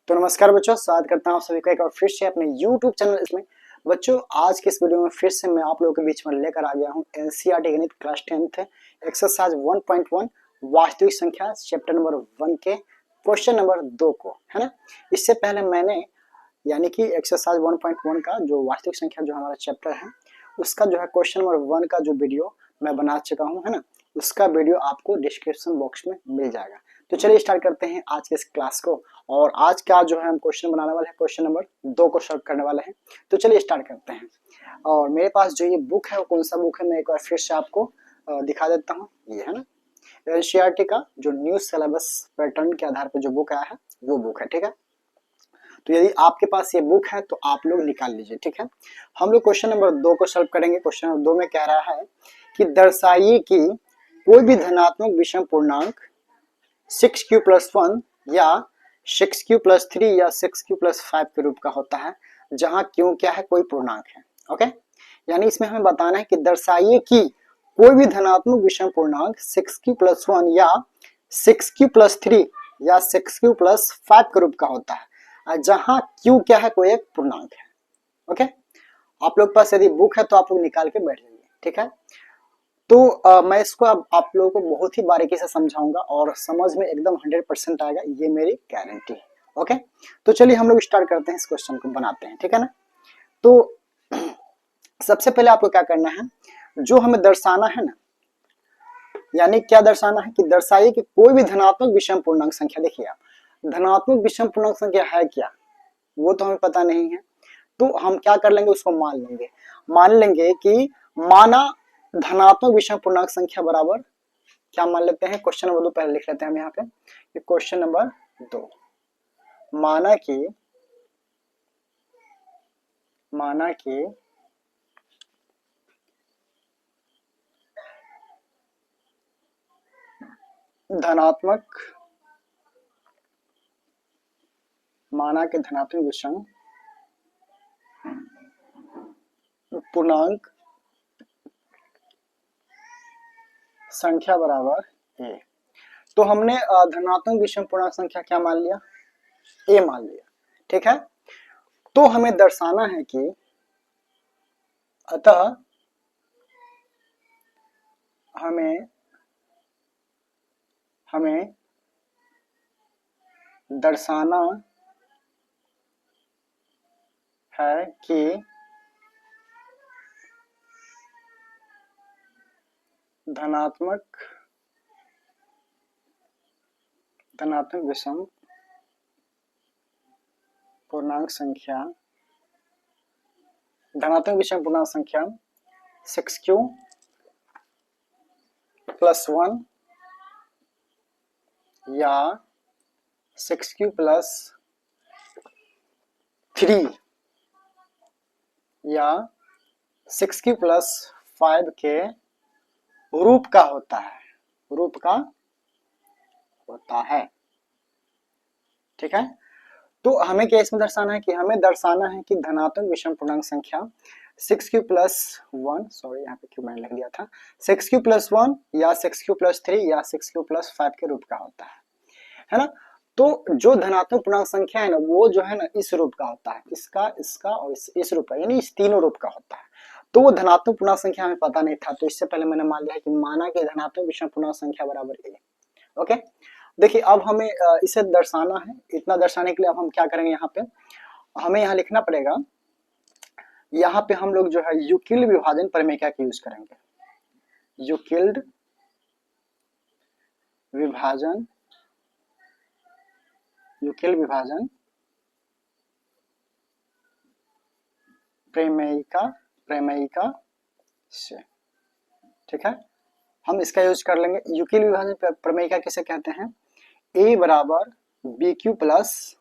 तो नमस्कार बच्चों, स्वागत करता हूं आप सभी का एक बार फिर से अपने YouTube चैनल इसमें। बच्चों, आज के इस वीडियो में फिर से मैं आप लोगों के बीच में लेकर आ गया हूं एनसीईआरटी गणित क्लास 10th एक्सरसाइज 1.1 वास्तविक संख्या चैप्टर नंबर 1 के क्वेश्चन नंबर 2 को, है ना। इससे पहले मैंने यानी कि एक्सरसाइज 1.1 का जो वास्तविक संख्या जो हमारा चैप्टर है उसका जो है क्वेश्चन नंबर 1 का जो वीडियो मैं बना चुका हूँ, है ना। उसका वीडियो आपको डिस्क्रिप्शन बॉक्स में मिल जाएगा। तो चलिए स्टार्ट करते हैं आज के इस क्लास को। और आज का जो है हम क्वेश्चन बनाने वाले हैं, क्वेश्चन नंबर 2 को सॉल्व करने वाले हैं। तो चलिए स्टार्ट करते हैं। और मेरे पास जो ये बुक है वो कौन सा बुक है, मैं एक बार फिर से आपको दिखा देता हूँ। ये है ना एनसीईआरटी का जो न्यू सिलेबस पैटर्न के आधार पर जो बुक आया है वो बुक है, ठीक है। तो यदि आपके पास ये बुक है तो आप लोग निकाल लीजिए, ठीक है। हम लोग क्वेश्चन नंबर 2 को सॉल्व करेंगे। क्वेश्चन नंबर 2 में कह रहा है कि दर्शाइए कि कोई भी धनात्मक विषम पूर्णांक 6q+1 या 6q+3 या 6q+5 के रूप का होता है जहां क्यों क्या है, कोई पूर्णांक है। ओके, यानी इसमें हमें बताना है कि दर्शाइए कि कोई भी धनात्मक विषम पूर्णांक 6q+1 या 6q+3 या 6q+5 के रूप का होता है जहां क्यू क्या है, कोई एक पूर्णांक है। ओके, आप लोग पास यदि बुक है तो आप लोग निकाल के बैठ जाइए, ठीक है। तो मैं इसको अब आप लोगों को बहुत ही बारीकी से समझाऊंगा और समझ में एकदम 100% आएगा, ये मेरी गारंटी है। ओके, तो चलिए हम लोग स्टार्ट करते हैं, इस क्वेश्चन को बनाते हैं, ठीक है ना। तो सबसे पहले आपको क्या करना है, जो हमें दर्शाना है ना, यानी क्या दर्शाना है कि दर्शाइए कि कोई भी धनात्मक विषम पूर्णांक संख्या, देखिए आप धनात्मक विषम पूर्णांक संख्या है क्या, वो तो हमें पता नहीं है। तो हम क्या कर लेंगे, उसको मान लेंगे कि माना धनात्मक विषम पूर्णांक संख्या बराबर क्या मान लेते हैं, क्वेश्चन नंबर 2 पहले लिख लेते हैं हम यहाँ पे। क्वेश्चन नंबर 2, माना कि धनात्मक विषम पूर्णांक संख्या बराबर ए। तो हमने धनात्मक विषम पूर्णांक संख्या क्या मान लिया, ए मान लिया, ठीक है। तो हमें दर्शाना है कि अतः हमें दर्शाना है कि धनात्मक विषम पूर्णांक संख्या 6q+1 या 6q+3 या 6q+5 के रूप का होता है, ठीक है। तो हमें क्या इसमें दर्शाना है कि धनात्मक विषम पूर्णांक संख्या 6q+1, सॉरी यहाँ पे क्यों मैंने लिख दिया था, 6q+1 या 6q+3 या 6q+5 के रूप का होता है ना। तो जो धनात्मक पूर्णांक संख्या है ना, वो जो है ना इस रूप का होता है, इसका और इस रूप का, यानी इस तीनों रूप का होता है। तो वो धनात्मक पूर्णांक संख्या हमें पता नहीं था, तो इससे पहले मैंने मान लिया कि माना कि धनात्मक विषम पूर्णांक संख्या बराबर ए। ओके, देखिए अब हमें इसे दर्शाना है। इतना दर्शाने के लिए अब हम क्या करेंगे, यहाँ पे हमें यहाँ लिखना पड़ेगा, यहाँ पे हम लोग जो है यूक्लिड विभाजन प्रमेय का यूज करेंगे। यूक्लिड विभाजन प्रमेयिका से, ठीक है। हम इसका यूज कर लेंगे। यूक्लिड विभाजन प्रमेयिका किसे कहते हैं, a बराबर BQ प्लस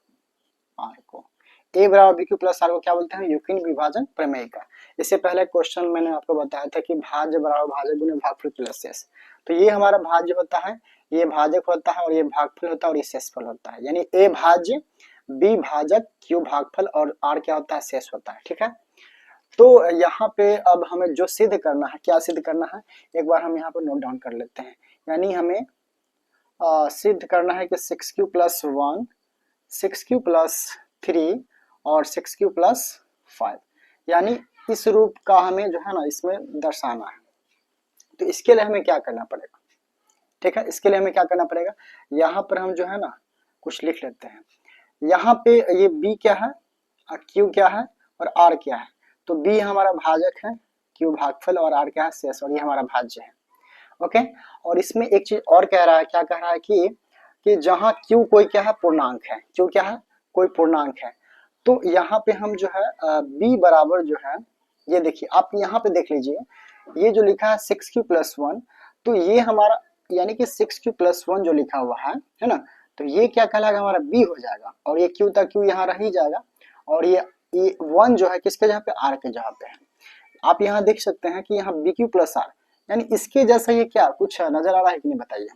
आर को, क्या बोलते हैं, यूक्लिड विभाजन प्रमेयिका। इससे पहले क्वेश्चन मैंने आपको बताया था कि भाज्य बराबर भाजक गुने भागफल प्लस शेष। तो ये हमारा भाज्य होता है, ये भाजक होता है और ये भागफल होता है और ये शेषफल होता है, यानी a भाज्य, b भाजक, q भागफल और r क्या होता है, शेष होता है, ठीक है। तो यहाँ पे अब हमें जो सिद्ध करना है, क्या सिद्ध करना है, एक बार हम यहाँ पर नोट डाउन कर लेते हैं। यानी हमें सिद्ध करना है कि 6q+1 6q+3 और 6q+5, यानी इस रूप का हमें जो है ना इसमें दर्शाना है। तो इसके लिए हमें क्या करना पड़ेगा, ठीक है, इसके लिए हमें क्या करना पड़ेगा, यहाँ पर हम जो है ना कुछ लिख लेते हैं। यहाँ पे ये b क्या है, q क्या है और r क्या है। तो b हमारा भाजक है, q भागफल और r क्या है शेष, और ये हमारा भाज्य है। ओके, और इसमें एक चीज और कह रहा है, क्या कह रहा है कि जहां q कोई क्या है पूर्णांक है, q क्या है कोई पूर्णांक है, तो यहाँ पे हम जो है b बराबर जो है, ये देखिए आप यहाँ पे देख लीजिए, ये जो लिखा है 6q+1, तो ये हमारा यानी कि 6q+1 जो लिखा हुआ है ना, तो ये क्या कहलाएगा हमारा b हो जाएगा, और ये q तक q यहाँ रह ही जाएगा, और ये 1 जो है किसके जगह पे, r के जगह पे है। आप यहाँ देख सकते हैं कि यहाँ bq+r, यानी इसके जैसा ये क्या कुछ नजर आ रहा है कि नहीं बताइए,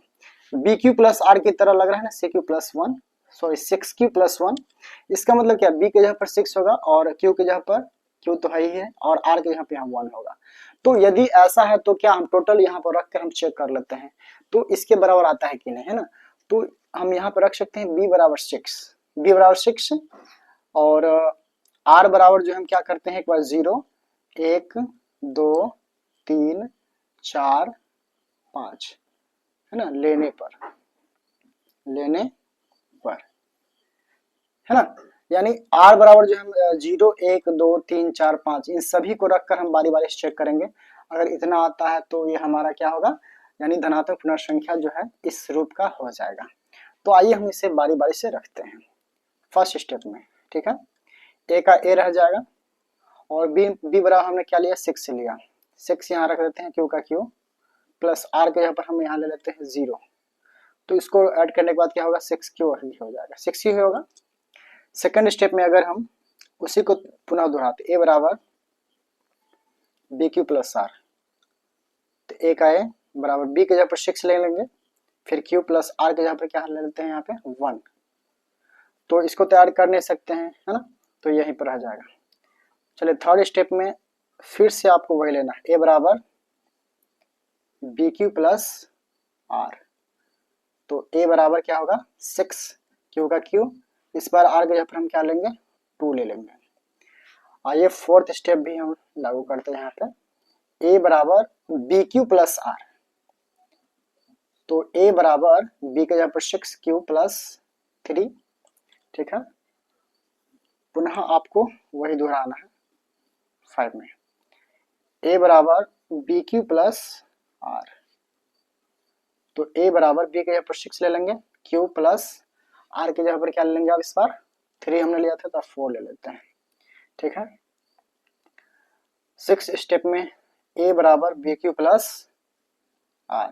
bq+r की तरह लग रहा है ना, cq+1, सॉरी 6q+1, इसका मतलब क्या, b के जगह पर 6 होगा और q के जगह पर, q तो है ही है, और r के जगह पे यहाँ 1 होगा। तो यदि ऐसा है तो क्या हम टोटल यहाँ पर रख कर हम चेक कर लेते हैं, तो इसके बराबर आता है कि नहीं, है ना। तो हम यहाँ पर रख सकते हैं b बराबर 6, और r बराबर जो हम क्या करते हैं, एक बार 0 1 2 3 4 5, है ना, लेने पर, है ना, यानी r बराबर जो हम 0 1 2 3 4 5 इन सभी को रखकर हम बारी बारी से चेक करेंगे। अगर इतना आता है तो ये हमारा क्या होगा, यानी धनात्मक पूर्ण संख्या जो है इस रूप का हो जाएगा। तो आइए हम इसे बारी बारी से रखते हैं फर्स्ट स्टेप में, ठीक है। a का a रह जाएगा, और b बराबर हमने क्या लिया, 6 से लिया, 6 यहाँ रख देते हैं, q का q प्लस r के यहाँ पर हम यहाँ ले लेते हैं 0, तो इसको ऐड करने के बाद क्या होगा, 6q ही हो जाएगा, 6 ही होगा। सेकंड स्टेप में अगर हम उसी को पुनः दोहराते, a बराबर bq+r, तो a का a बराबर b के जगह पर 6 ले लेंगे, फिर q प्लस r के जगह पर क्या ले लेते हैं यहाँ पे 1, तो इसको तैयार कर नहीं सकते हैं, है ना, तो यहीं पर रह जाएगा। चलिए थर्ड स्टेप में फिर से आपको वही लेना है, a बराबर bq+r, तो a बराबर क्या होगा 6, q का q, इस बार r के जगह पर हम क्या लेंगे 2 ले लेंगे। आइए फोर्थ स्टेप भी हम लागू करते हैं यहाँ पे, a बराबर bq+r, तो a बराबर b के जगह पर 6q+3, ठीक है, पुनः आपको वही दोहराना है 5 में, a बराबर bq+r, तो a बराबर b के जगह पर 6 ले लेंगे, q प्लस r के जगह पर क्या ले लेंगे, अब इस बार 3 हमने लिया था तो 4 ले लेते हैं, ठीक है। 6 स्टेप में a बराबर bq+r,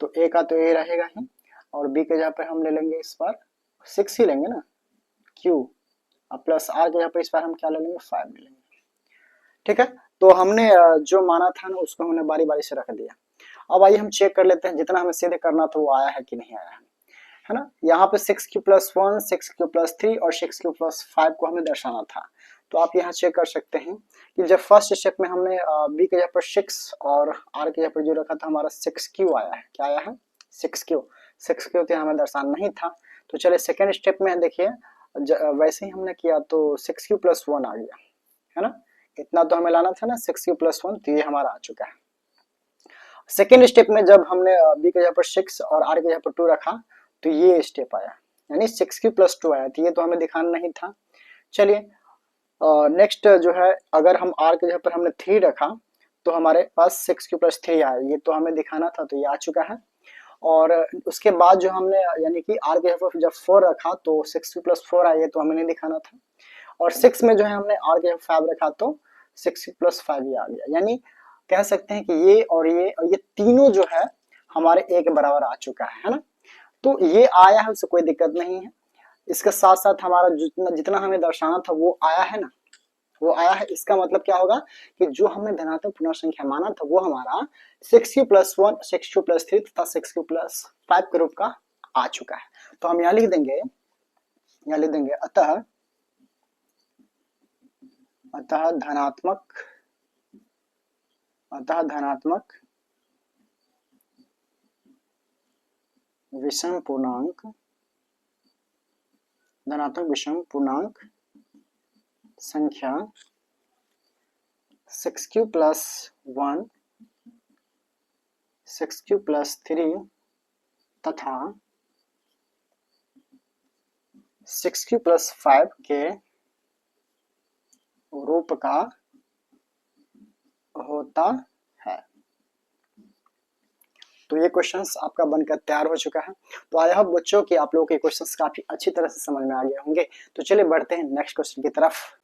तो a का तो a रहेगा ही, और b के जगह पर हम ले लेंगे इस बार 6 ही लेंगे ना, q प्लस r के जगह पर इस बार हम क्या ले लेंगे 5 ले लेंगे, ठीक है। तो हमने जो माना था ना उसको हमने बारी बारी से रख दिया। अब आइए हम चेक कर लेते हैं जितना हमें सीधे करना था वो आया है कि नहीं आया है ना। यहाँ पे 6q+1 6q+3 और 6q+5 को हमें दर्शाना था, तो आप यहाँ चेक कर सकते हैं कि जब फर्स्ट स्टेप में हमने b के जगह पर 6 और r के जगह पर जो रखा था हमारा 6q आया है, क्या आया है 6q तो हमें दर्शाना नहीं था। तो चले सेकेंड स्टेप में देखिए, वैसे ही हमने किया तो 6q+1 आ गया, है ना, इतना तो हमें लाना था ना 6q+1, तो ये हमारा आ चुका है। सेकेंड स्टेप में जब हमने b के जगह पर 6 और r के जगह पर 2 रखा तो ये स्टेप आया, यानी 6q+2 आया, तो ये तो हमें दिखाना नहीं था। चलिए नेक्स्ट जो है, अगर हम r के जगह पर हमने 3 रखा तो हमारे पास 6q+3 आया, ये तो हमें दिखाना था, तो ये आ चुका है। और उसके बाद जो हमने यानी कि r के जगह पर जब 4 रखा तो 6q+4 आया, ये तो हमें नहीं दिखाना था। और 6 में जो है हमने r के जगह 5 रखा तो 6q+5 ही आ गया, यानी कह सकते हैं कि ये और ये तीनों जो है हमारे एक बराबर आ चुका है ना। तो ये आया है, उससे कोई दिक्कत नहीं है। इसके साथ साथ हमारा जितना जितना हमें दर्शाना था वो आया है ना, वो आया है। इसका मतलब क्या होगा कि जो हमने धनात्मक पूर्ण संख्या माना था वो हमारा 6q+1 6q+3 तथा 6q+5 के रूप का आ चुका है। तो हम यहाँ लिख देंगे अतः धनात्मक विषम पूर्णांक धनात्मक विषम पूर्णांक संख्या 6q प्लस 1, 6q प्लस 3 तथा 6q प्लस 5 के रूप का होता है। तो ये क्वेश्चंस आपका बनकर तैयार हो चुका है। तो आई होप बच्चों कि आप लोगों के क्वेश्चंस काफी अच्छी तरह से समझ में आ गए होंगे। तो चलिए बढ़ते हैं नेक्स्ट क्वेश्चन की तरफ।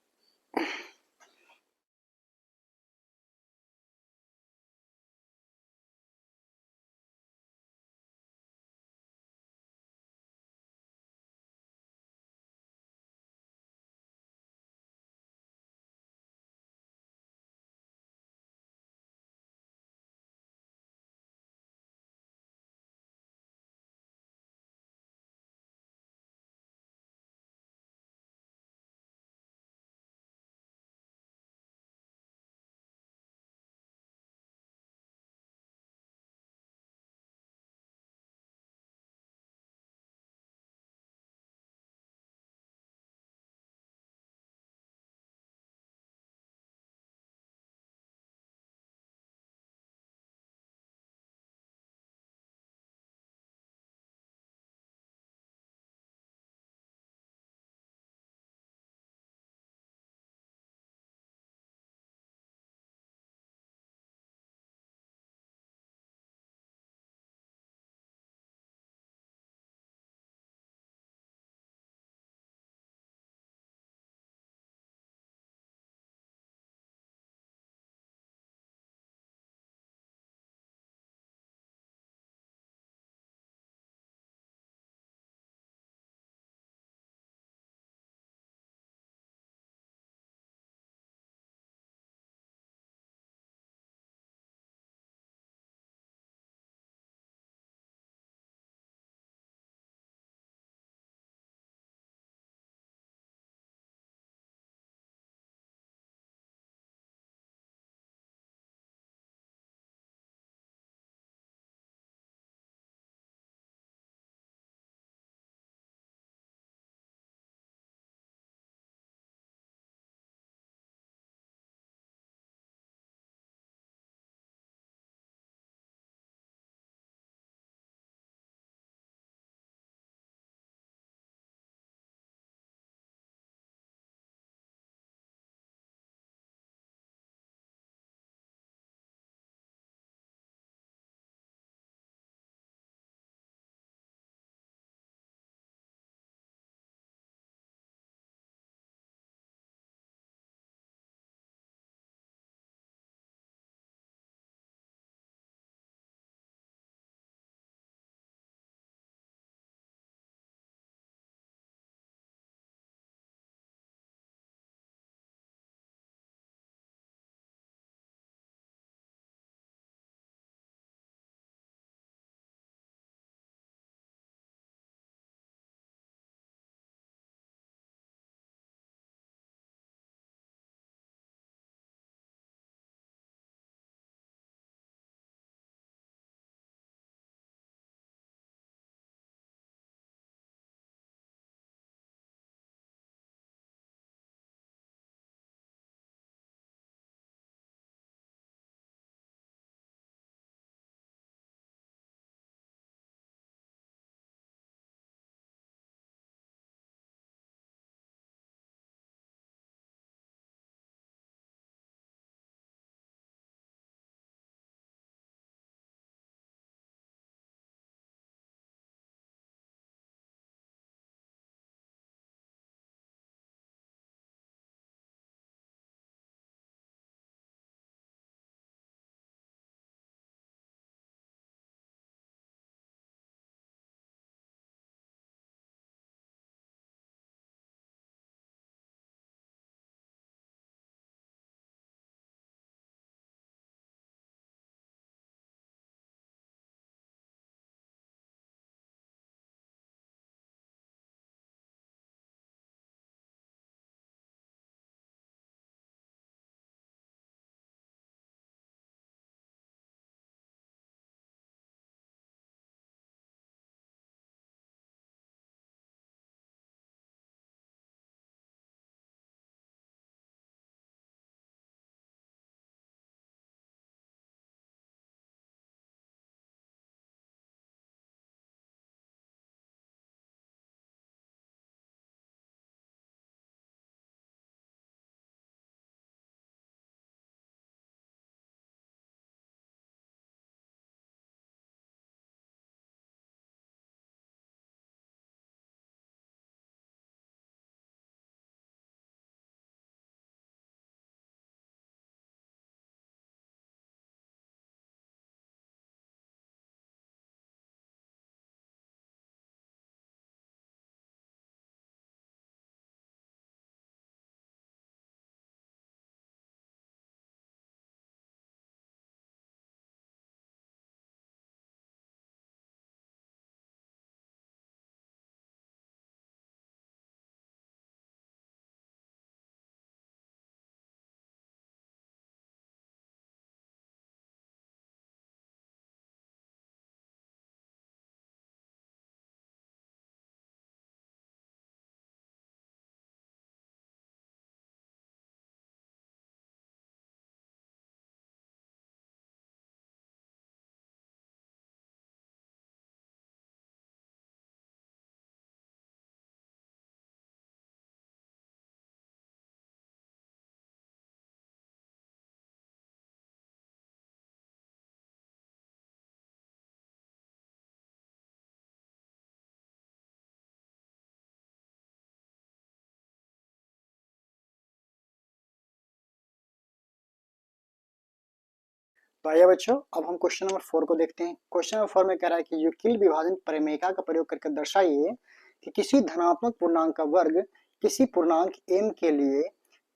तो आइए बच्चों, अब हम क्वेश्चन नंबर 4 को देखते हैं। क्वेश्चन नंबर 4 में कह रहा है कि यूक्लिड विभाजन प्रमेयिका का प्रयोग करके दर्शाइए कि किसी धनात्मक पूर्णांक का वर्ग किसी पूर्णांक m के लिए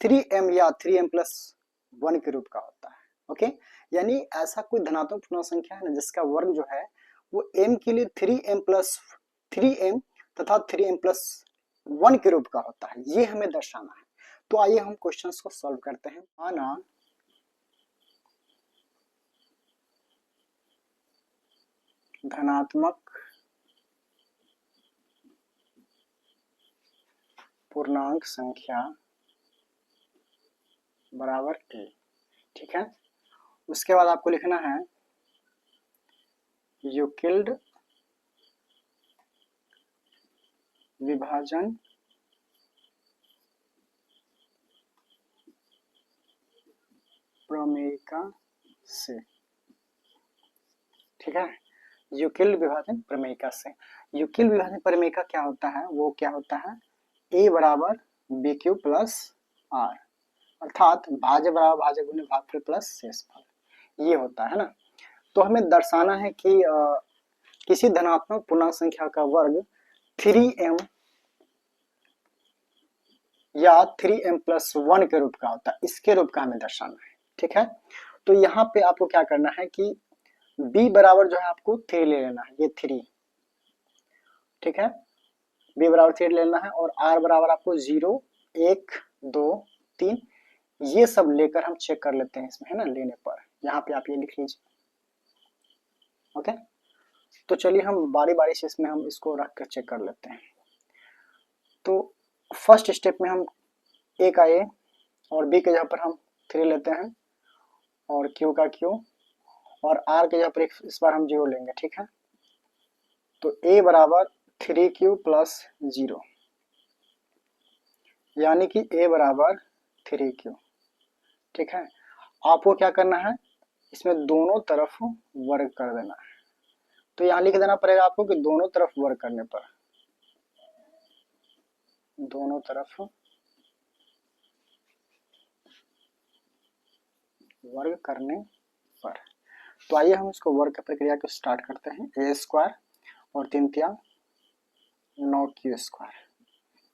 3m या 3m प्लस 1 के रूप का होता है। ओके, यानी ऐसा कोई धनात्मक पूर्णांक संख्या है ना जिसका वर्ग जो है वो m के लिए 3m तथा 3m प्लस 1 के रूप का होता है, ये हमें दर्शाना है। तो आइए हम क्वेश्चंस को सॉल्व करते हैं। माना धनात्मक पूर्णांक संख्या बराबर a, ठीक है। उसके बाद आपको लिखना है यूक्लिड विभाजन प्रमेयिका से, ठीक है। यूक्लिड विभाजन प्रमेयिका से, यूक्लिड विभाजन प्रमेयिका क्या होता है, वो क्या होता है a बराबर बी क्यू प्लस आर, अर्थात भाज्य बराबर भाज्य गुने भागफल प्लस शेषफल, ये होता है ना। तो हमें दर्शाना है कि किसी धनात्मक पूर्णांक संख्या का वर्ग 3m या 3m प्लस 1 के रूप का होता है, इसके रूप का हमें दर्शाना है, ठीक है। तो यहाँ पे आपको क्या करना है कि b बराबर जो है आपको 3 ले लेना है, ये 3, ठीक है। b बराबर 3 ले लेना है और r बराबर आपको 0 1 2 3 ये सब लेकर हम चेक कर लेते हैं इसमें, है ना। लेने पर यहाँ पे आप ये लिख लीजिए, ओके। तो चलिए हम बारी बारी से इसमें हम इसको रख कर चेक कर लेते हैं। तो फर्स्ट स्टेप में हम a का a और b के जगह पर हम 3 लेते हैं और q का q और r के जगह पर इस बार हम 0 लेंगे, ठीक है। तो a बराबर 3q प्लस 0, यानी कि a बराबर 3q, ठीक है। आपको क्या करना है, इसमें दोनों तरफ वर्ग कर देना है। तो यहाँ लिख देना पड़ेगा आपको कि दोनों तरफ वर्ग करने पर, दोनों तरफ वर्ग करने पर। तो आइए हम इसको वर्ग प्रक्रिया को स्टार्ट करते हैं। a स्क्वायर और 3 तिया 9q स्क्वायर,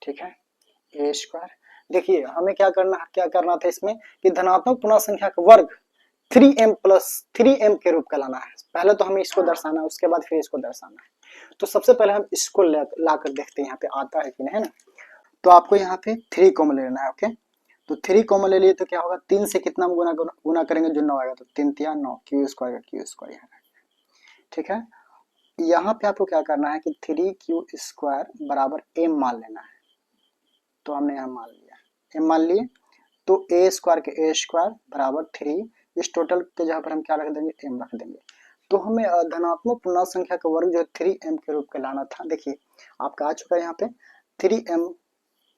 ठीक है। a स्क्वायर, देखिए हमें क्या करना था इसमें कि धनात्मक पूर्णांक संख्या का वर्ग 3m प्लस 3m के रूप का लाना है। पहले तो हमें इसको दर्शाना है, उसके बाद फिर इसको दर्शाना है। तो सबसे पहले हम इसको ला कर देखते हैं यहाँ पे आता है कि नहीं, है ना। तो आपको यहाँ पे 3 कॉमन लेना है, ओके। तो 3 कॉमन ले लिए तो क्या होगा, 3 से कितना गुना करेंगे जो 9 आएगा, तो 3 तिया 9 q स्क्वायर का q स्क्वायर यहाँ, ठीक है। यहाँ पे आपको क्या करना है कि 3q स्क्वायर बराबर m मान लेना है। तो हमने यहाँ मान लिया, m मान लिए। तो a स्क्वायर के a स्क्वायर बराबर 3, इस टोटल के जहाँ पर हम क्या रख देंगे, m रख देंगे। तो हमें धनात्मक पूर्णांक संख्या का वर्ग जो 3m के रूप का लाना था, देखिए आपका आ चुका है यहाँ पे 3m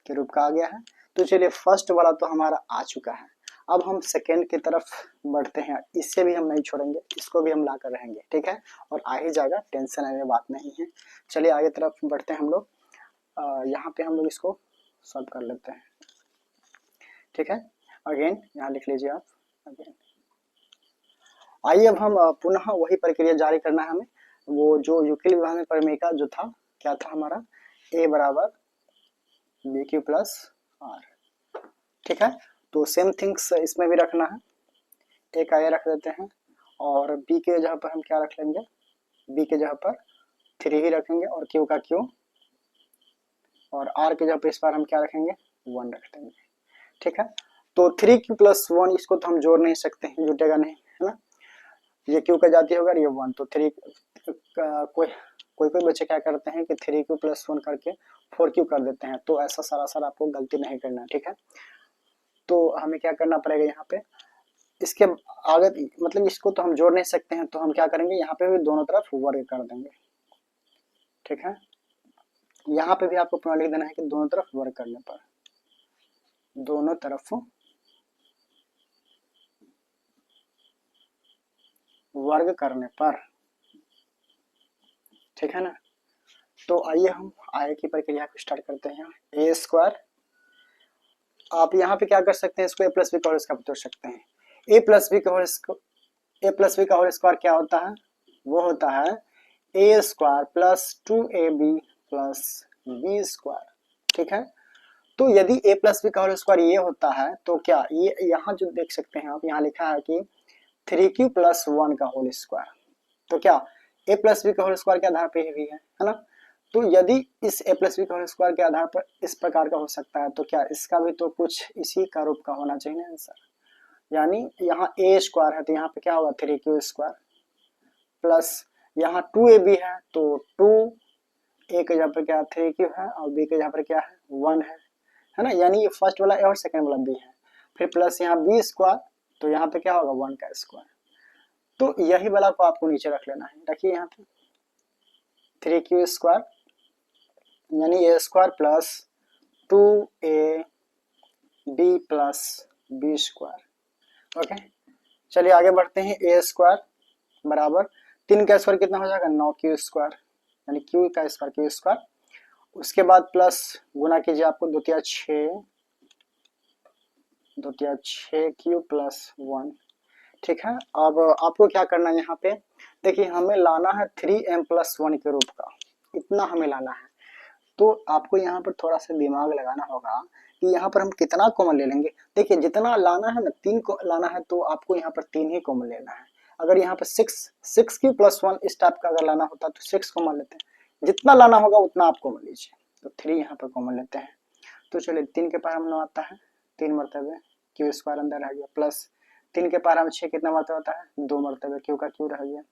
के रूप का आ गया है। तो चलिए फर्स्ट वाला तो हमारा आ चुका है, अब हम सेकेंड की तरफ बढ़ते हैं। इससे भी हम नहीं छोड़ेंगे, इसको भी हम ला कर रहेंगे, ठीक है। और आ ही जाएगा, टेंशन लेने बात नहीं है। चलिए आगे तरफ बढ़ते हैं हम लोग। यहाँ पे हम लोग इसको सॉल्व कर लेते हैं, ठीक है। अगेन यहाँ लिख लीजिए आप, अगेन। आइए अब हम पुनः वही प्रक्रिया जारी करना है हमें। वो जो यूक्लिड विभाजन प्रमेय जो था, क्या था हमारा, a बराबर बी क्यू प्लस आर, ठीक है। तो सेम थिंग्स इसमें भी रखना है, a का a रख देते हैं और b के जगह पर हम क्या रख लेंगे, b के जगह पर 3 ही रखेंगे और q का q और r के जगह पर इस बार हम क्या रखेंगे, 1 रख देंगे, ठीक है। तो 3q प्लस 1 इसको तो हम जोड़ नहीं सकते हैं, जुटेगा नहीं, है ना। ये q का जाती होगा, ये 1, तो 3 कोई बच्चे क्या करते हैं कि 3q प्लस 1 करके 4q कर देते हैं। तो ऐसा सरासर आपको गलती नहीं करना, ठीक है। तो हमें क्या करना पड़ेगा यहाँ पे, इसके आगे मतलब इसको तो हम जोड़ नहीं सकते हैं, तो हम क्या करेंगे, यहाँ पे भी दोनों तरफ वर्ग कर देंगे, ठीक है। यहाँ पे भी आपको पुनः लिख देना है कि दोनों तरफ वर्ग करने पर, दोनों तरफ वर्ग करने पर, ठीक है ना। तो आइए हम आगे की प्रक्रिया को स्टार्ट करते हैं। a स्क्वायर, आप यहाँ पे क्या कर सकते हैं, इसको a प्लस बी का होल स्क्वायर जोड़ सकते हैं। a प्लस बी का होल ए प्लस बी का होल स्क्वायर क्या होता है, वो होता है a square plus 2ab plus b square. ठीक है, तो यदि ए प्लस बी का होल स्क्वायर ये होता है तो क्या ये यहाँ जो देख सकते हैं आप, यहाँ लिखा है कि 3q प्लस 1 का होल स्क्वायर, तो क्या ए प्लस बी का होल स्क्वायर के आधार पर ही है ना। तो यदि इस ए प्लस बी का होल स्क्वायर के आधार पर इस प्रकार का हो सकता है तो क्या इसका भी तो कुछ इसी का रूप का होना चाहिए ना आंसर। यानी यहाँ ए स्क्वायर है तो यहाँ पे क्या होगा 3q स्क्वायर प्लस यहाँ 2ab है तो 2 ए के जगह पर क्या 3q है और बी के जगह पर क्या है 1 है ना। यानी ये फर्स्ट वाला ए और सेकंड वाला बी है, फिर प्लस यहाँ बी स्क्वायर तो यहाँ पे क्या होगा 1 का स्क्वायर। तो यही वाला को आपको नीचे रख लेना है, रखिए यहाँ पे 3q स्क्वायर यानी a square plus 2ab plus b square. Okay, चलिए आगे बढ़ते हैं। ए स्क्वायर बराबर 3 का स्क्वायर कितना हो जाएगा 9q स्क्वायर यानी q का स्क्वायर q स्क्वायर, उसके बाद प्लस गुना कीजिए, आपको द्वितीय 6q प्लस 1। ठीक है, अब आपको क्या करना है यहाँ पे, देखिए हमें लाना है 3m प्लस 1 के रूप का, इतना हमें लाना है। तो आपको यहाँ पर थोड़ा सा दिमाग लगाना होगा कि यहाँ पर हम कितना कॉमन ले लेंगे। देखिए जितना लाना है ना 3 को लाना है तो आपको यहाँ पर 3 ही कॉमन लेना है। अगर यहाँ पर 6q प्लस 1 इस टाइप का अगर लाना होता तो 6 कॉमन लेते हैं, जितना लाना होगा उतना आप कॉमन लीजिए। तो 3 यहाँ पर कॉमन लेते हैं, तो चलिए 3 के पार हम 9 आता है, 3 मरतबे क्यू स्क्वायर अंदर रह गया, प्लस 3 के पार हम 6 कितना मरतबा आता है 2 मरतबे क्यू का क्यू रह गया।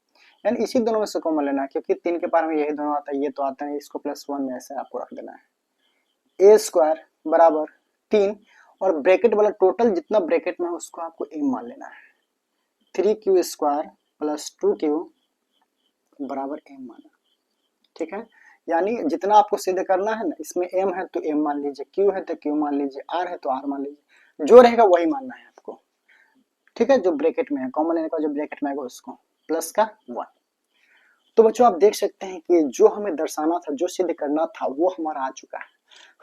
यानी इसी दोनों में से कॉमन लेना है क्योंकि 3 के पार में यही दोनों आता है, ये तो आता है, इसको प्लस 1 में ऐसे आपको रख देना है। ए स्क्वायर बराबर 3 और ब्रैकेट वाला टोटल जितना ब्रैकेट में है उसको आपको एम मान लेना है। 3q स्क्वायर प्लस 2q बराबर एम माना। ठीक है, यानी जितना आपको सिद्ध करना है ना, इसमें m है तो m मान लीजिए, q है तो q मान लीजिए, r है तो r मान लीजिए, जो रहेगा वही मानना है आपको। ठीक है, जो ब्रैकेट में है कॉमन लेने का, जो ब्रैकेट में आएगा उसको प्लस का 1। तो बच्चों आप देख सकते हैं कि जो हमें दर्शाना था, जो सिद्ध करना था वो हमारा आ चुका है।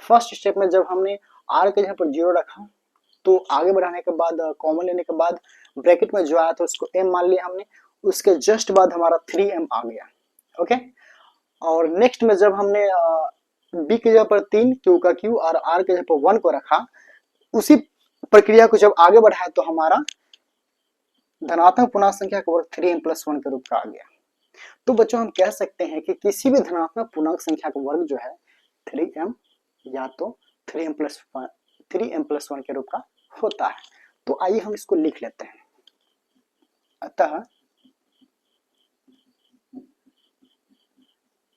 फर्स्ट स्टेप में जब हमने r के जगह पर 0 रखा तो आगे बढ़ाने के बाद कॉमन लेने के बाद ब्रैकेट में जो आया था उसको m मान लिया हमने, उसके जस्ट बाद हमारा 3m आ गया। ओके, और नेक्स्ट में जब हमने b की जगह पर 3 q का q और r के जगह पर 1 को रखा, उसी प्रक्रिया को जब आगे बढ़ाया तो हमारा धनात्मक पूर्णांक संख्या का वर्ग 3m प्लस 1 के रूप का आ गया। तो बच्चों हम कह सकते हैं कि किसी भी धनात्मक पूर्णांक संख्या का वर्ग जो है 3m या तो 3m प्लस 1 के रूप का होता है। तो आइए हम इसको लिख लेते हैं। अतः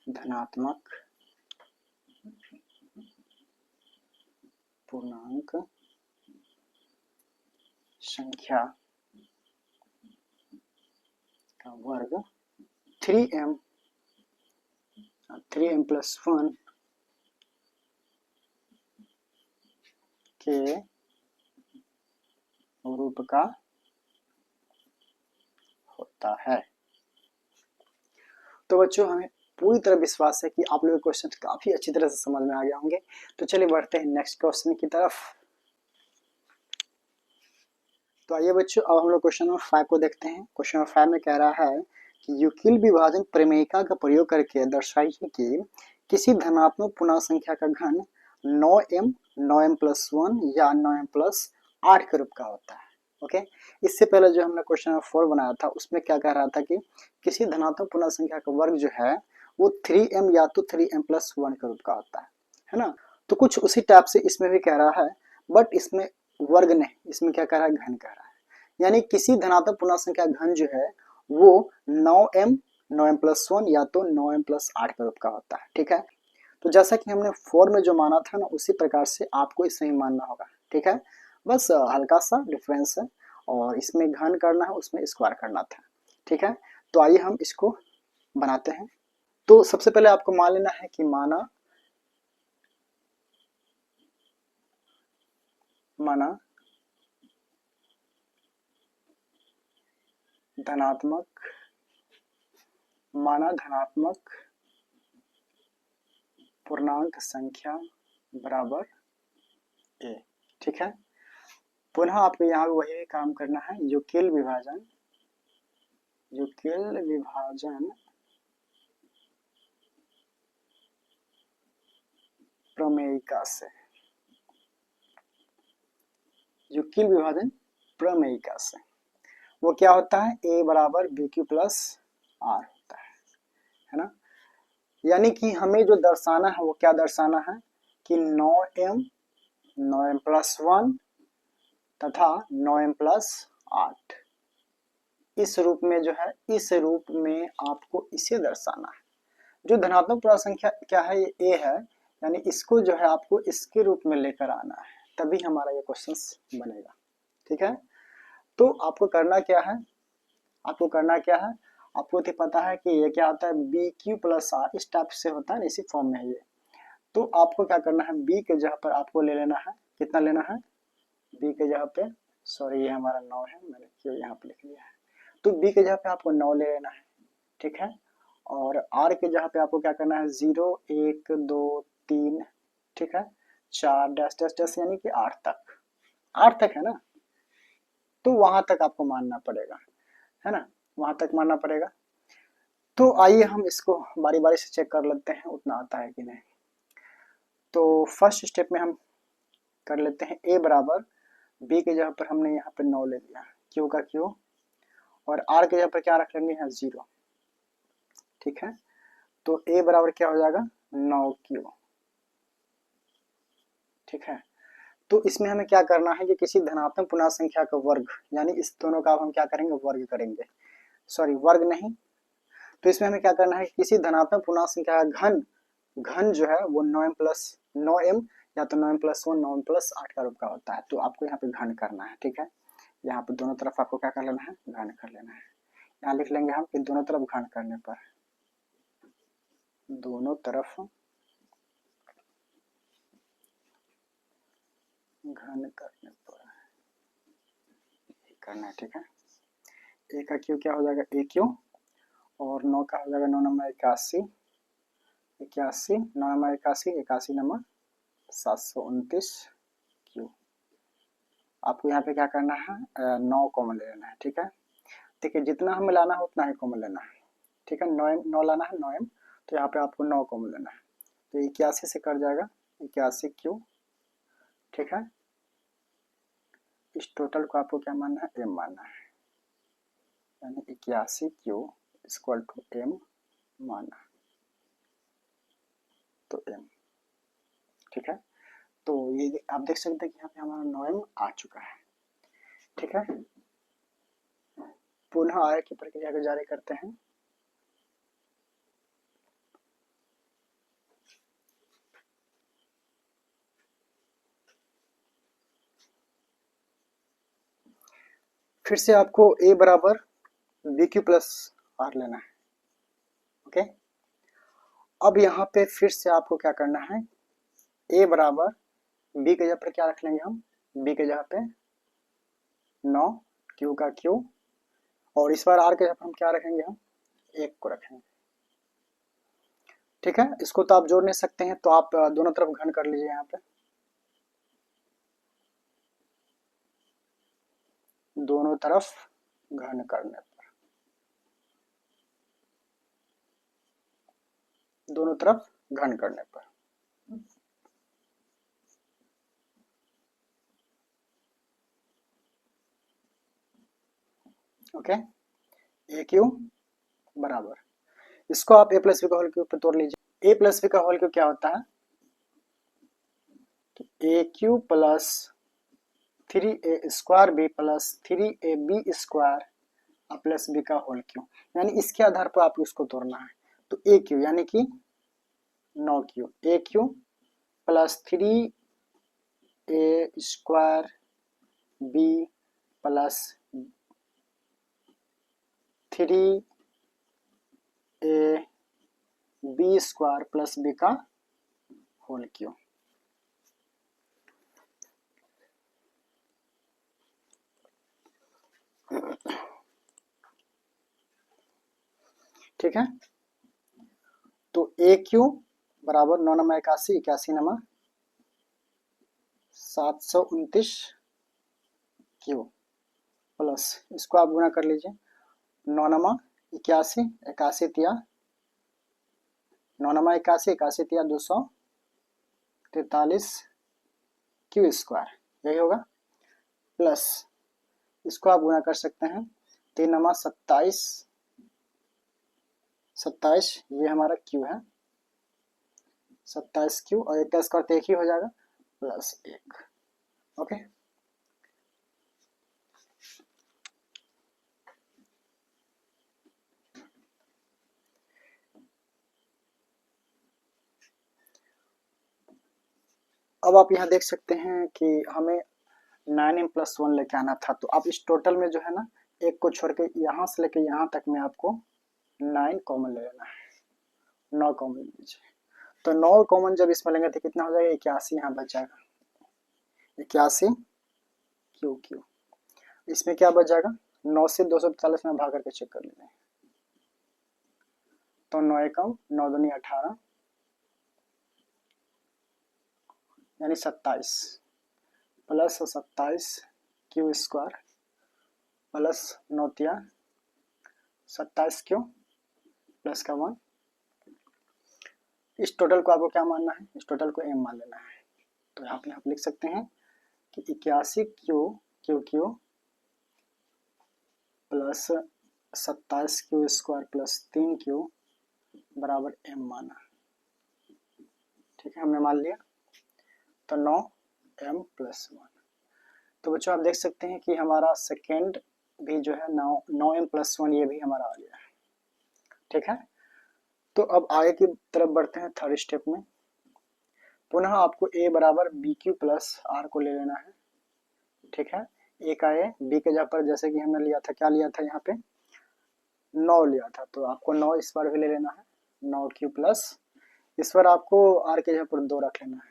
धनात्मक पूर्णांक संख्या का वर्ग 3m प्लस 1 के रूप का होता है। तो बच्चों हमें पूरी तरह विश्वास है कि आप लोगों के क्वेश्चन काफी अच्छी तरह से समझ में आ गए होंगे। तो चलिए बढ़ते हैं नेक्स्ट क्वेश्चन की तरफ। तो आइए बच्चों अब हम लोग क्वेश्चन नंबर 5 को देखते हैं। क्वेश्चन नंबर 5 में कह रहा है कि यूक्लिड विभाजन प्रमेयिका का प्रयोग करके दर्शाइए कि किसी धनात्मक पूर्णांक संख्या का घन 9m प्लस 1 या 9m प्लस 8 के रूप का होता है। ओके, इससे पहले जो हमने क्वेश्चन नंबर 4 बनाया था उसमें क्या कह रहा था कि किसी धनात्मक पूर्णांक संख्या का वर्ग जो है वो 3m या तो 3m प्लस 1 के रूप का होता है ना। तो कुछ उसी टाइप से इसमें भी कह रहा है, बट इसमें वर्ग नहीं, इसमें क्या कह रहा है घन कह रहा है। यानी किसी धनात्मक पूर्णांक संख्या घन जो है वो 9m प्लस 1 या तो 9m प्लस 8 के रूप का होता है। ठीक है, तो जैसा कि हमने 4 में जो माना था ना उसी प्रकार से आपको इसे ही मानना होगा। ठीक है, बस हल्का सा डिफरेंस है, और इसमें घन करना है उसमें स्क्वायर करना था। ठीक है, तो आइए हम इसको बनाते हैं। तो सबसे पहले आपको मान लेना है कि माना धनात्मक पूर्णांक संख्या बराबर a। ठीक है, पुनः आपको यहाँ वही काम करना है, यूक्लिड विभाजन यूक्ल विभाजन प्रमेयिका से, यूक्ल विभाजन प्रमेयिका से वो क्या होता है, a बराबर बी क्यू प्लस आर होता है ना। यानी कि हमें जो दर्शाना है वो क्या दर्शाना है कि 9m प्लस 1 तथा 9m प्लस 8, इस रूप में जो है, इस रूप में आपको इसे दर्शाना है। जो धनात्मक पूर्ण संख्या क्या है, ये a है, यानी इसको जो है आपको इसके रूप में लेकर आना है, तभी हमारा ये क्वेश्चन बनेगा। ठीक है, तो आपको करना क्या है, आपको करना क्या है, आपको तो पता है कि ये क्या होता है, बी क्यू प्लस आर, इस टाइप से होता है, इसी फॉर्म में है ये। तो आपको क्या करना है, बी के जगह पर आपको ले लेना है, कितना लेना है, बी के जगह पे, सॉरी ये हमारा 9 है, मैंने क्यों यहाँ पे लिख लिया है, तो बी के जगह पे आपको 9 ले लेना है। ठीक है, और आर के जगह पे आपको क्या करना है, 0 1 2 3, ठीक है, 4 डैश डैश डैश, यानी कि 8 तक, 8 तक है ना, तो वहां तक आपको मानना पड़ेगा, है ना, वहां तक मानना पड़ेगा। तो आइए हम इसको बारी बारी से चेक कर लेते हैं उतना आता है कि नहीं। तो फर्स्ट स्टेप में हम कर लेते हैं, a बराबर b के जगह पर हमने यहाँ पे 9 ले लिया, q का q, और r के जगह पर क्या रख लेंगे यहाँ 0। ठीक है, तो a बराबर क्या हो जाएगा, 9q। ठीक है, तो इसमें हमें क्या करना है कि किसी धनात्मक पूर्णांक संख्या का वर्ग, यानी इस दोनों का हम क्या करेंगे, वर्ग करेंगे, सॉरी वर्ग नहीं, तो इसमें हमें क्या करना है, किसी धनात्मक पूर्णांक संख्या का घन, घन जो है वो 9m प्लस 9m या तो 9m प्लस 1 9m प्लस 8 का रूप का होता है, तो आपको यहाँ पे घन करना है। ठीक है, यहाँ पे दोनों तरफ आपको क्या कर लेना है, घन कर लेना है। यहाँ लिख लेंगे हम कि दोनों तरफ घन करने पर, दोनों तरफ घन करने पर करना है। ठीक है, ए का क्यू क्या हो जाएगा, ए क्यू, और 9 का हो जाएगा 9 नंबर 81, 81 9 नंबर 81, 81 नंबर 729 क्यू। आपको यहाँ पे क्या करना है, 9 कॉमन ले लेना है। ठीक है, देखिए जितना हमें लाना है उतना ही कॉमन लेना है। ठीक है, 9 लाना है 9m, तो यहाँ पे आपको 9 कॉमन लेना है, तो 81 से कट जाएगा 81 क्यू। ठीक है, इस टोटल को आपको क्या मानना है, m मानना है, यानी 81 क्यू इक्वल टू m माना, तो m। ठीक है, तो ये आप देख सकते हैं कि यहाँ पे हमारा 9m आ चुका है। ठीक है, पुनः आय की प्रक्रिया को जारी करते हैं। फिर से आपको a बराबर बी क्यू प्लस आर लेना है। ओके, अब यहाँ पे फिर से आपको क्या करना है, a बराबर b के जगह पर क्या रख लेंगे हम, b के जगह पे 9, q का q, और इस बार r के जगह पर हम क्या रखेंगे, हम 1 को रखेंगे। ठीक है, इसको तो आप जोड़ नहीं सकते हैं, तो आप दोनों तरफ घन कर लीजिए, यहाँ पे दोनों तरफ घन करने पर, दोनों तरफ घन करने पर, ओके, ए क्यू बराबर, इसको आप ए प्लस बी का होल क्यूब पे तोड़ लीजिए। ए प्लस बी का होल क्यूब क्या होता है, a cube plus 3a square b plus 3ab square plus b का होल क्यूब, यानी इसके आधार पर आपको इसको तोड़ना है। तो ए क्यू यानी कि 9q, a cube plus 3a square b plus 3ab square plus b का होल क्यूब। ठीक है, तो ए क्यू बराबर 9 नंबर 81, 81 नंबर 729 क्यू प्लस, इसको आप गुना कर लीजिए, 9 नमा 81, 81 तिया 9 नमा 81, 81 तिया 243 क्यू स्क्वायर, यही होगा। प्लस इसको आप गुणा कर सकते हैं, 3 नमा 27, 27 ये हमारा क्यू है, 27 क्यू और 1 का स्क्वायर तो एक ही हो जाएगा, प्लस 1। ओके, अब आप यहाँ देख सकते हैं कि हमें 9m+1 लेके आना था, तो आप इस टोटल में जो है ना, एक को छोड़ के यहाँ से लेके यहाँ तक में आपको 9 कॉमन ले लेना है, 9 कॉमन लीजिए। तो 9 कॉमन जब इसमें लेंगे तो कितना हो जाएगा, 81 यहाँ बच जाएगा, 81 क्यू क्यू। इसमें क्या बच जाएगा, 9 से 245 में भाग करके चेक कर लेते हैं, तो 9 एकम 9 दूनी 18 यानी 27 प्लस 27 क्यू स्क्वायर प्लस 9 तिया 27 क्यू प्लस का 1। इस टोटल को आपको क्या मानना है, इस टोटल को m मान लेना है। तो यहाँ पे आप लिख सकते हैं कि 81 q Q q plus 27 Q square plus 3 Q बराबर m माना। ठीक है, हमने मान लिया, तो 9m+1। तो बच्चों आप देख सकते हैं कि हमारा सेकेंड भी जो है 9m+1 ये भी हमारा आ गया है। ठीक है, तो अब आगे की तरफ बढ़ते हैं थर्ड स्टेप में। पुनः आपको a बराबर बी क्यू प्लस आर को ले लेना है। ठीक है, a का a, b के जगह पर जैसे कि हमने लिया था, क्या लिया था यहाँ पे 9 लिया था, तो आपको 9 इस बार भी ले लेना है, 9 क्यू प्लस इस बार आपको r के जगह पर 2 रख लेना है।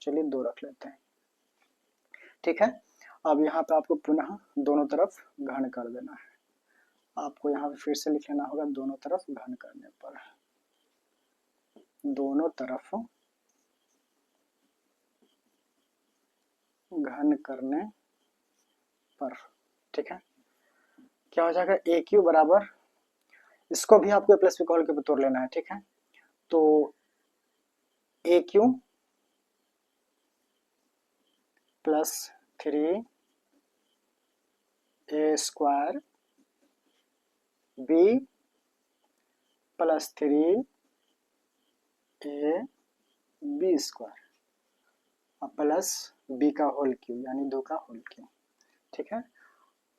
चलिए 2 रख लेते हैं। ठीक है, अब यहाँ पे आपको पुनः दोनों तरफ घन कर देना है। आपको यहाँ पे फिर से लिख लेना होगा, दोनों तरफ घन करने पर, दोनों तरफ घन करने पर। ठीक है, क्या हो जाएगा, ए क्यू बराबर, इसको भी आपको प्लस बी का होल क्यूब तोड़ लेना है। ठीक है, तो a cube plus 3 a square b plus 3 a b square plus b का होल क्यूब यानी 2 का होल क्यूब। ठीक है,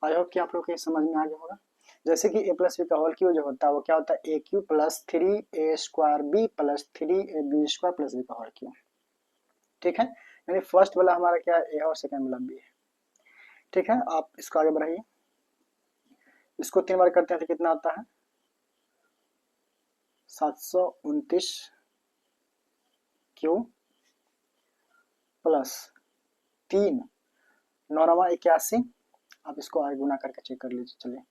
आई होप कि आप लोग को समझ में आ गया होगा। जैसे कि ए प्लस बी का होल क्यूब जो होता है वो क्या होता है, a cube plus 3 a square b plus 3 a b square plus b का होल क्यूब। ठीक है, यानी फर्स्ट वाला हमारा क्या है, ए और सेकंड वाला बी है। ठीक है, आप इसको आगे बढ़ाइए, इसको 3 बार करते हैं तो कितना आता है, 729 क्यू प्लस 3 9 नमा 81, आप इसको आगे गुना करके चेक कर लीजिए। चलिए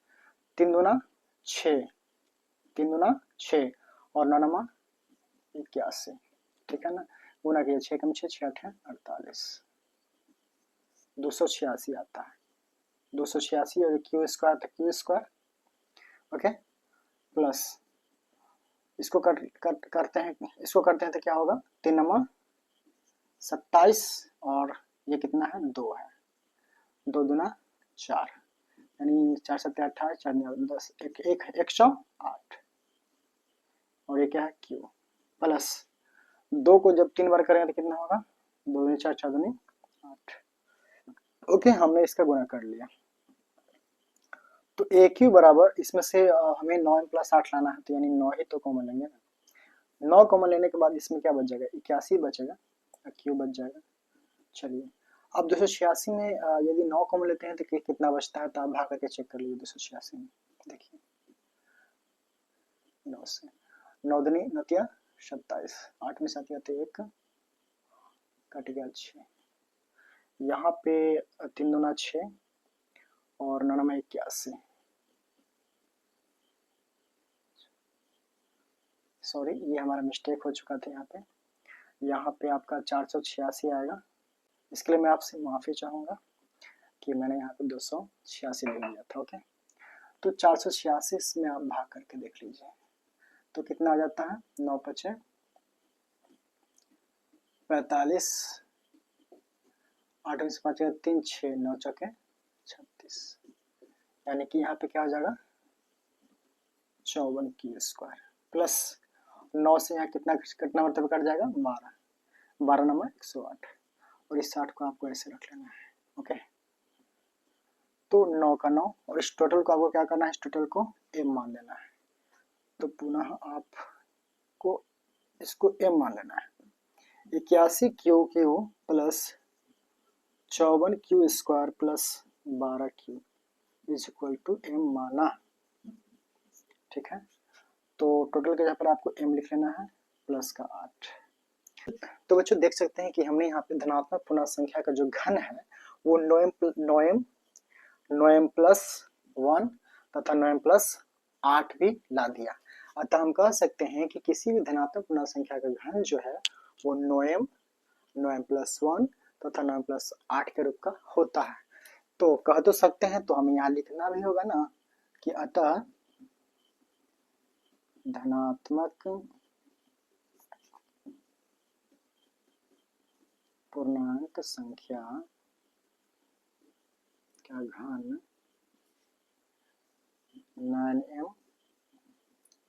3 दूना 6, 3 दूना 6 और 9 नमा 81। ठीक है ना, गुना कीजिए, 6 कम 6 6 8 48, 286 आता है, 286 और क्यू स्क्वायर तो क्यू स्क्वायर। ओके, प्लस इसको करते हैं, इसको करते हैं तो क्या होगा, 3 नमा 27 और ये कितना है, 2 है, 2 दूना 4 यानी 4 7 18 4 10 108 और ये क्या है क्यू प्लस 2 को जब 3 बार करेंगे तो कितना होगा, 2 दूनी 4 4 दूनी 8। ओके, हमने इसका गुणा कर लिया। तो ए क्यू बराबर इसमें से हमें 9m+8 लाना है, तो यानी 9 ही तो कॉमन लेंगे ना। 9 कॉमन लेने के बाद इसमें क्या बच जाएगा, 81 बचेगा, क्यू बच जाएगा। चलिए अब 286 में यदि 9 कॉमन लेते हैं तो कितना बचता है, तो आप भाग करके चेक कर लीजिए। 286 में देखिए 9 से 9 दूनी 9 तिया 27, 8 में 7 आते 1 कट गया 6, यहाँ पे 3 दूना 6 और 9 में 81, सॉरी ये हमारा मिस्टेक हो चुका था। यहाँ पे आपका 486 आएगा, इसके लिए मैं आपसे माफ़ी चाहूँगा कि मैंने यहाँ पे 286 लिख दिया था। ओके, तो 486 इसमें आप भाग करके देख लीजिए तो कितना आ जाता है, 9 पचे 45, 8 में से 5 गया 3, 6 9 चौके 36, यानी कि यहाँ पे क्या हो जाएगा 54 की स्क्वायर प्लस 9 से यहाँ कितना मतलब कट जाएगा 12, 12 नंबर 108 और इस 60 को आपको ऐसे रख लेना है। ओके, तो 9 का 9 और इस टोटल को आपको क्या करना है, इस टोटल को m मान लेना है। तो पुनः आपको इसको m मान लेना है। 81 q q plus 54 q square plus 12 q is equal to m माना। ठीक है, तो टोटल के जगह पर आपको m लिख लेना है प्लस का 8। तो बच्चों देख सकते हैं कि हमने यहाँ पे धनात्मक पूर्ण संख्या का जो घन है वो 9m प्लस 1 तथा 9m प्लस 8 भी ला दिया। अतः हम कह सकते हैं कि किसी भी धनात्मक पूर्ण संख्या का घन जो है वो 9m प्लस 1 तथा 9m प्लस 8 के रूप का होता है। तो कह तो सकते हैं, तो हमें यहाँ लिखना भी होगा ना कि अतः धनात्मक पूर्णांक संख्या का घन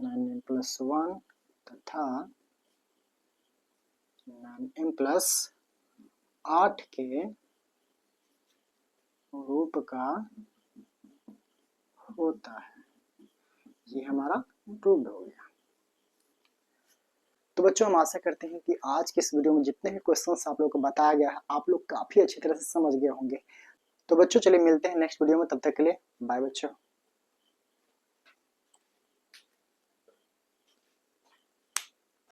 9m प्लस 1 तथा 9m प्लस 8 के रूप का होता है। ये हमारा प्रूव्ड हो गया। तो बच्चों हम आशा करते हैं कि आज के इस वीडियो में जितने भी क्वेश्चंस आप लोगों को बताया गया है आप लोग काफी अच्छी तरह से समझ गए होंगे। तो बच्चों चलिए मिलते हैं नेक्स्ट वीडियो में, तब तक के लिए बाय बच्चों।